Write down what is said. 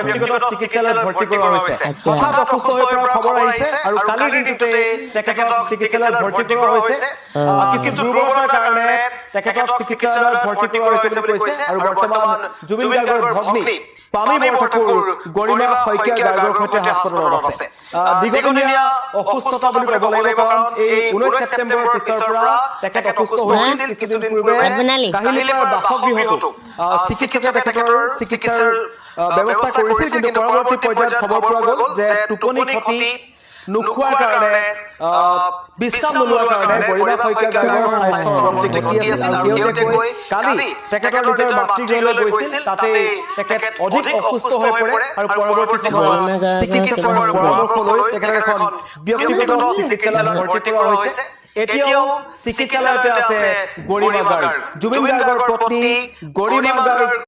ব্যক্তিগত চিকিৎসালয়ত ভৰ্তি কৰোৱা হৈছে। হঠাৎ অসুস্থ হৈ পৰাৰ খবৰ আহিছে আৰু কালিৰ দিনটোতে তেখেতক চিকিৎসালয়ত ভৰ্তি কৰোৱা হৈছে। কিছু দুৰ্বলতাৰ কাৰণে তেখেতক চিকিৎসালয়ত ভৰ্তি কৰোৱা হৈছে বুলি কৈছে আৰু বৰ্তমান জুবিন গাৰ্গৰ ভগ্নী পামী বৰঠাকুৰ গৰিমা শইকীয়া গাৰ্গৰ সৈতে হাস্পতালত আছে। দীৰ্ঘদিনীয়া অসুস্থতা বুলি ক'ব লাগিব, কাৰণ এই 19 ছেপ্টেম্বৰৰ পিছৰ পৰা তেখেত অসুস্থ হৈছিল। কিছুদিন পূৰ্বে কাহিলীপাৰাৰ বাসগৃহতো চিকিৎসকে তেখেতৰ চিকিৎসাৰ ব্যৱস্থা কৰিছিল, কিন্তু পৰৱৰ্তী পৰ্যায়ত খবৰ পোৱা গ'ল যে টোপনি খতি নোখোৱাৰ কাৰণে বিশ্ৰাম নোলোৱাৰ কাৰণে গৰিমা শইকীয়া গাৰ্গৰ স্বাস্থ্যৰ অৱনতি ঘটি আছিল আৰু শেহতীয়াকৈ কালি তেখেতৰ নিজৰ মাতৃগৃহলৈ গৈছিল। তাতে তেখেত অধিক অসুস্থ হৈ পৰে আৰু পৰৱৰ্তী সময়ত চিকিৎসকৰ পৰামৰ্শ লৈ তেখেতক এখন ব্যক্তিগত চিকিৎসালয়ত ভৰ্তি কৰোৱা হৈছে। এতিয়াও চিকিৎসালয়তে আছে গৰিমা গাৰ্গ, জুবিন গাৰ্গৰ পত্নী গৰিমা গাৰ্গ।